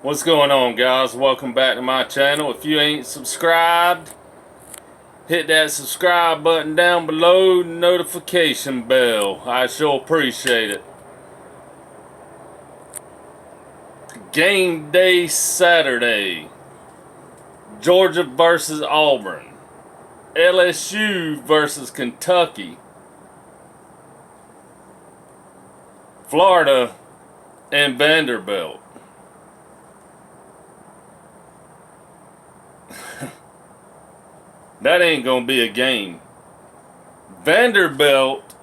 What's going on, guys? Welcome back to my channel. If you ain't subscribed, hit that subscribe button down below, notification bell. I sure appreciate it. Game day Saturday. Georgia versus Auburn. LSU versus Kentucky. Florida and Vanderbilt. That ain't gonna be a game. Vanderbilt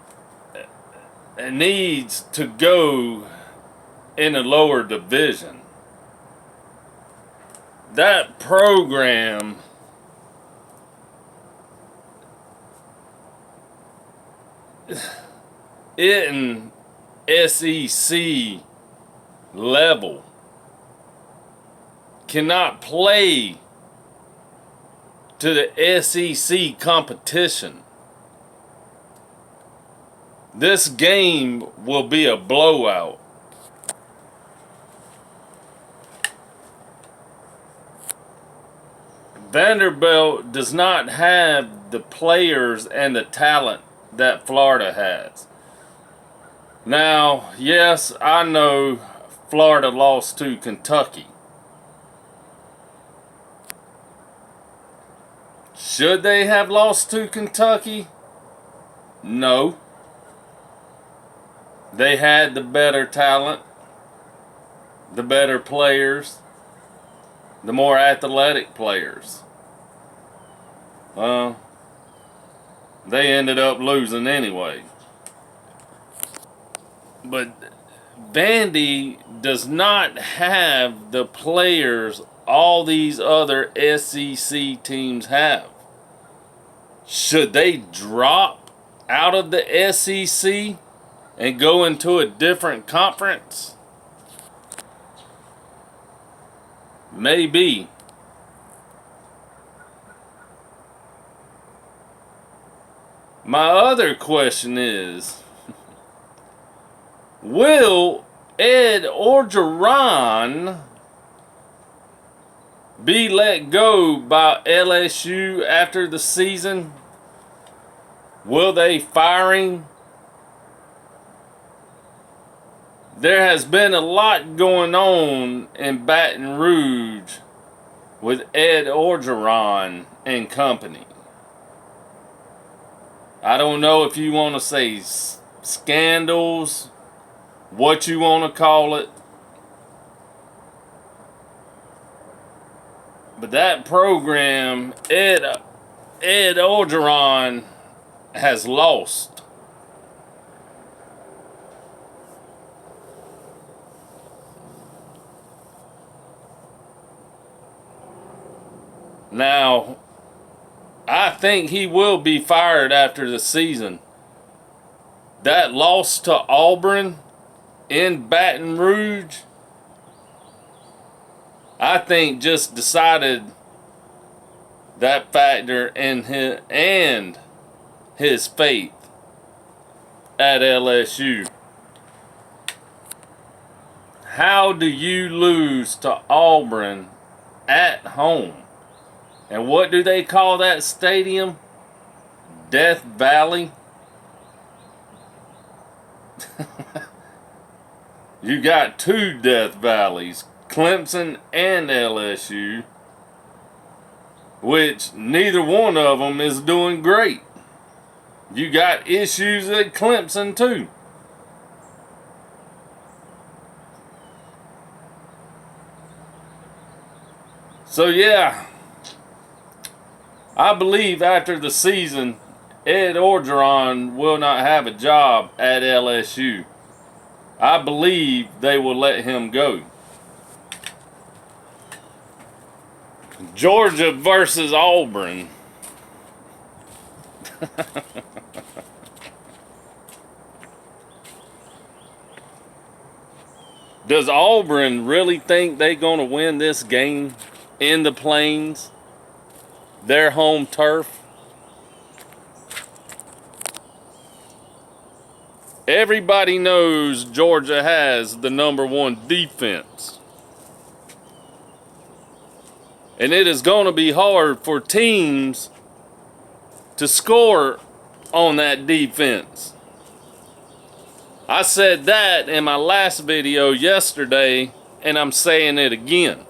needs to go in a lower division. That program isn't SEC level. Cannot play to the SEC competition. This game will be a blowout. Vanderbilt does not have the players and the talent that Florida has. Now, yes, I know Florida lost to Kentucky. Should they have lost to Kentucky? No. They had the better talent, the better players, the more athletic players. Well, they ended up losing anyway. But Vandy does not have the players all these other SEC teams have. Should they drop out of the SEC and go into a different conference? Maybe. My other question is, will Ed Orgeron be let go by LSU after the season? Will they fire him? There has been a lot going on in Baton Rouge with Ed Orgeron and company. I don't know if you want to say scandals, what you want to call it. But that program, Ed Orgeron has lost. Now, I think he will be fired after the season. That loss to Auburn in Baton Rouge, I think just decided that factor in his faith at LSU. How do you lose to Auburn at home? And what do they call that stadium? Death Valley? You got two Death Valleys, Clemson and LSU, which neither one of them is doing great. You got issues at Clemson too. So yeah, I believe after the season, Ed Orgeron will not have a job at LSU. I believe they will let him go. Georgia versus Auburn. Does Auburn really think they're going to win this game in the Plains? Their home turf? Everybody knows Georgia has the #1 defense. And it is going to be hard for teams to score on that defense. I said that in my last video yesterday, and I'm saying it again.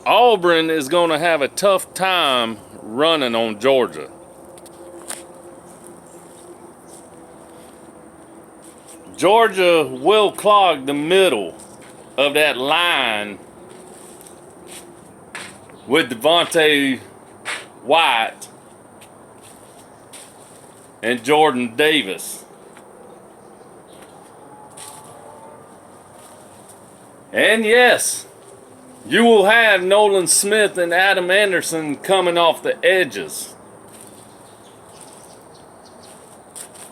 Auburn is going to have a tough time running on Georgia. Georgia will clog the middle of that line with Devontae White and Jordan Davis. And yes, you will have Nolan Smith and Adam Anderson coming off the edges.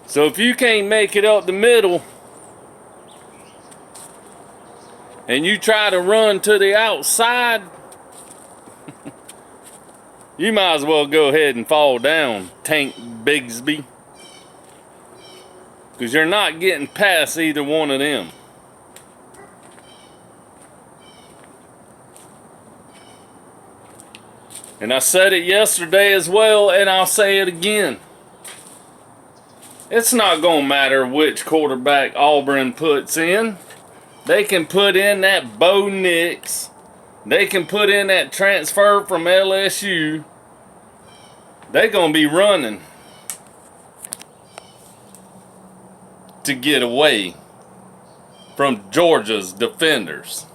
So if you can't make it up the middle and you try to run to the outside, you might as well go ahead and fall down, Tank Bigsby. Because you're not getting past either one of them. And I said it yesterday as well, and I'll say it again. It's not going to matter which quarterback Auburn puts in. They can put in that Bo Nix. They can put in that transfer from LSU. They're going to be running to get away from Georgia's defenders.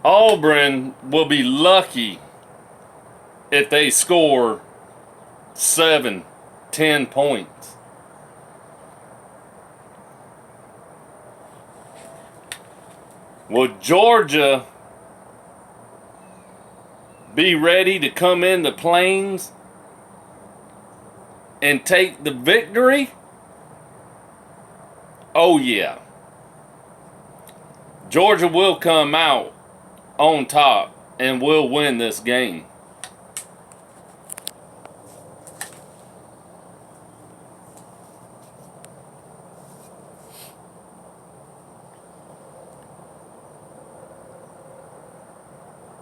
Auburn will be lucky if they score 7, 10 points. Will Georgia be ready to come in the Plains and take the victory? Oh yeah. Georgia will come out on top and will win this game.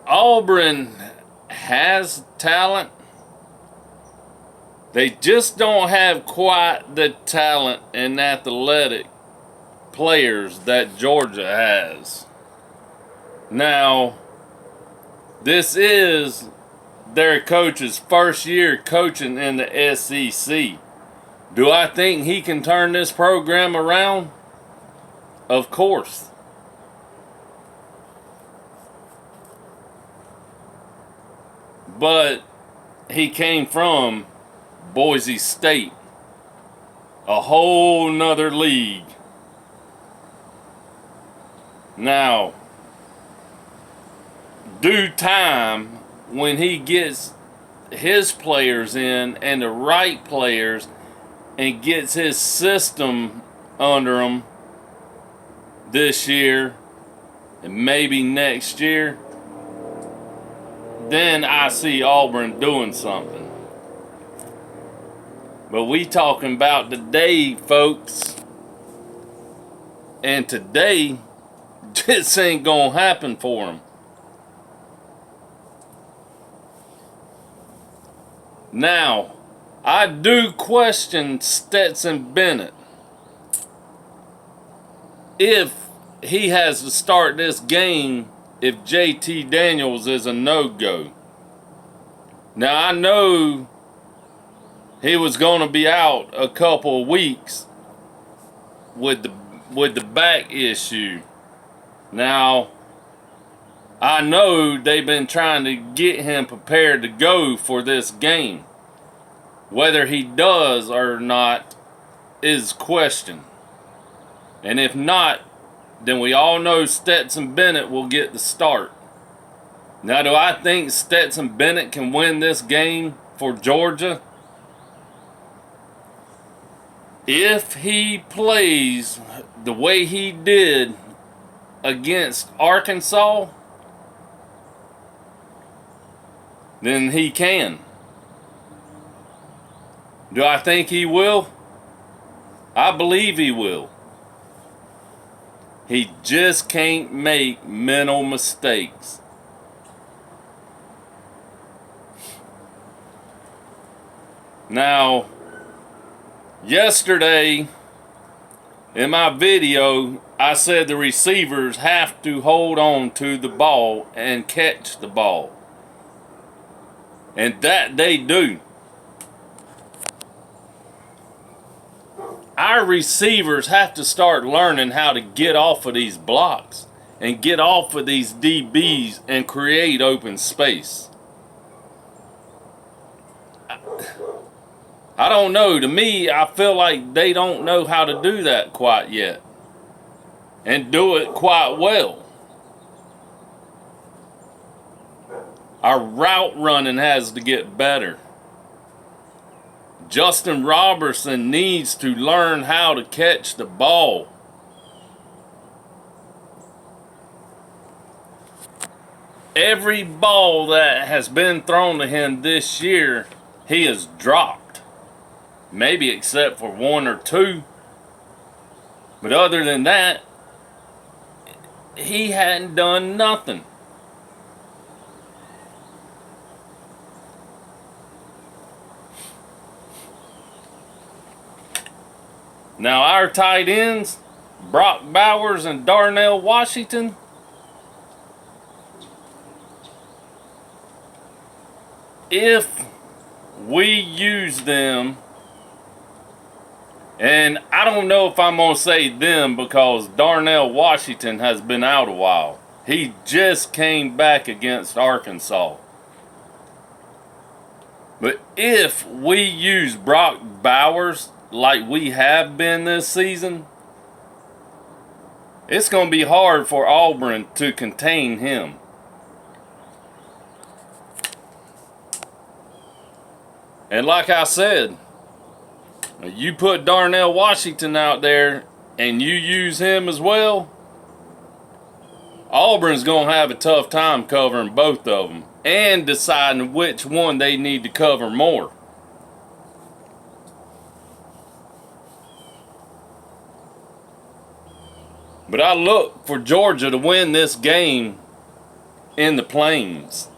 Auburn has talent. They just don't have quite the talent and athletic players that Georgia has. Now, this is their coach's first year coaching in the SEC. Do I think he can turn this program around? Of course. But he came from Boise State, a whole nother league. Now, due time, when he gets his players in and the right players and gets his system under him this year and maybe next year, then I see Auburn doing something. But we talking about today, folks. And today, this ain't gonna happen for him. Now, I do question Stetson Bennett if he has to start this game if JT Daniels is a no-go. Now, I know he was going to be out a couple of weeks with the back issue. Now, I know they've been trying to get him prepared to go for this game. Whether he does or not is questioned. And if not, then we all know Stetson Bennett will get the start. Now, do I think Stetson Bennett can win this game for Georgia? If he plays the way he did against Arkansas, then he can. Do I think he will? I believe he will. He just can't make mental mistakes. Now, yesterday in my video, I said the receivers have to hold on to the ball and catch the ball. And that they do. Our receivers have to start learning how to get off of these blocks and get off of these DBs and create open space. I don't know. To me, I feel like they don't know how to do that quite yet. And do it quite well. Our route running has to get better. Justin Robertson needs to learn how to catch the ball. Every ball that has been thrown to him this year, he has dropped. Maybe except for one or two. But other than that, he hadn't done nothing. Now our tight ends, Brock Bowers and Darnell Washington, if we use them, and I don't know if I'm going to say them because Darnell Washington has been out a while. He just came back against Arkansas. But if we use Brock Bowers like we have been this season, it's going to be hard for Auburn to contain him. And like I said, you put Darnell Washington out there and you use him as well, Auburn's going to have a tough time covering both of them and deciding which one they need to cover more. But I look for Georgia to win this game in the Plains.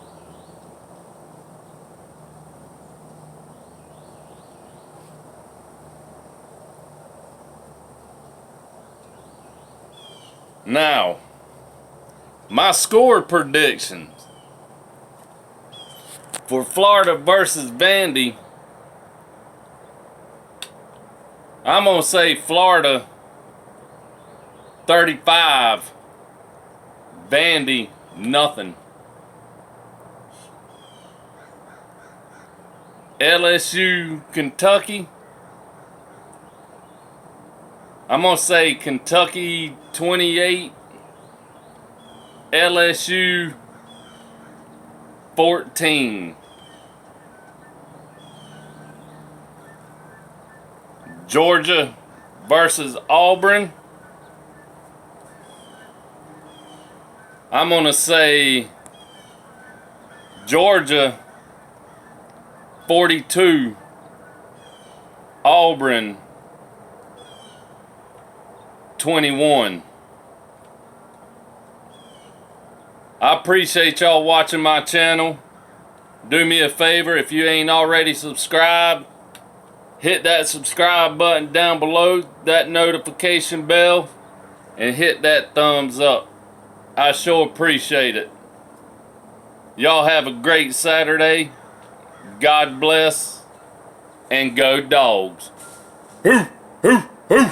Now, my score predictions for Florida versus Vandy, I'm going to say Florida 35, Vandy nothing. LSU, Kentucky, I'm going to say Kentucky 28, LSU 14. Georgia versus Auburn, I'm going to say Georgia 42, Auburn 21. I appreciate y'all watching my channel. Do me a favor, if you ain't already subscribed, hit that subscribe button down below, that notification bell, and hit that thumbs up. I sure appreciate it. Y'all have a great Saturday. God bless, and go Dogs. Hoo, hoo, hoo.